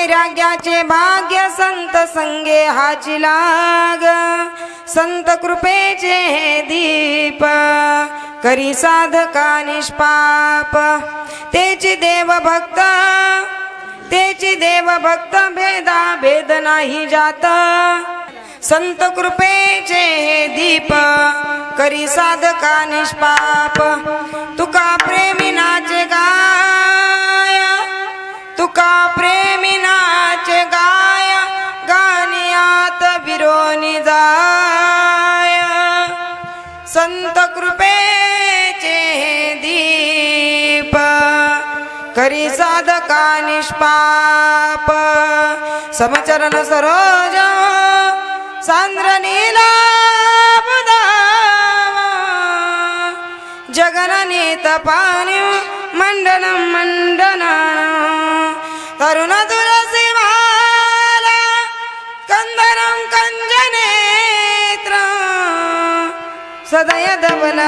वैराग्याचे भाग्य संत संगे हाची लाग संत कृपेचे हे दीप करी साधका निष्पाप तेची देव भक्त भेदा भेद नाही जात संत कृपेचे हे दीप करी साधका निष्पाप तुका प्रेमी नाचे गाय तुका प्रेमी नाचे गाय गानियात विरोनी जाय संत कृपेचे हे दीप करी साधका निष्पाप समचरण सरोज सांद्र नीलाबुधाव जगननीत पाणी मंडनं मंडनं तरुण तुलसी माला कंदनं कंजनेत्र सदय धवल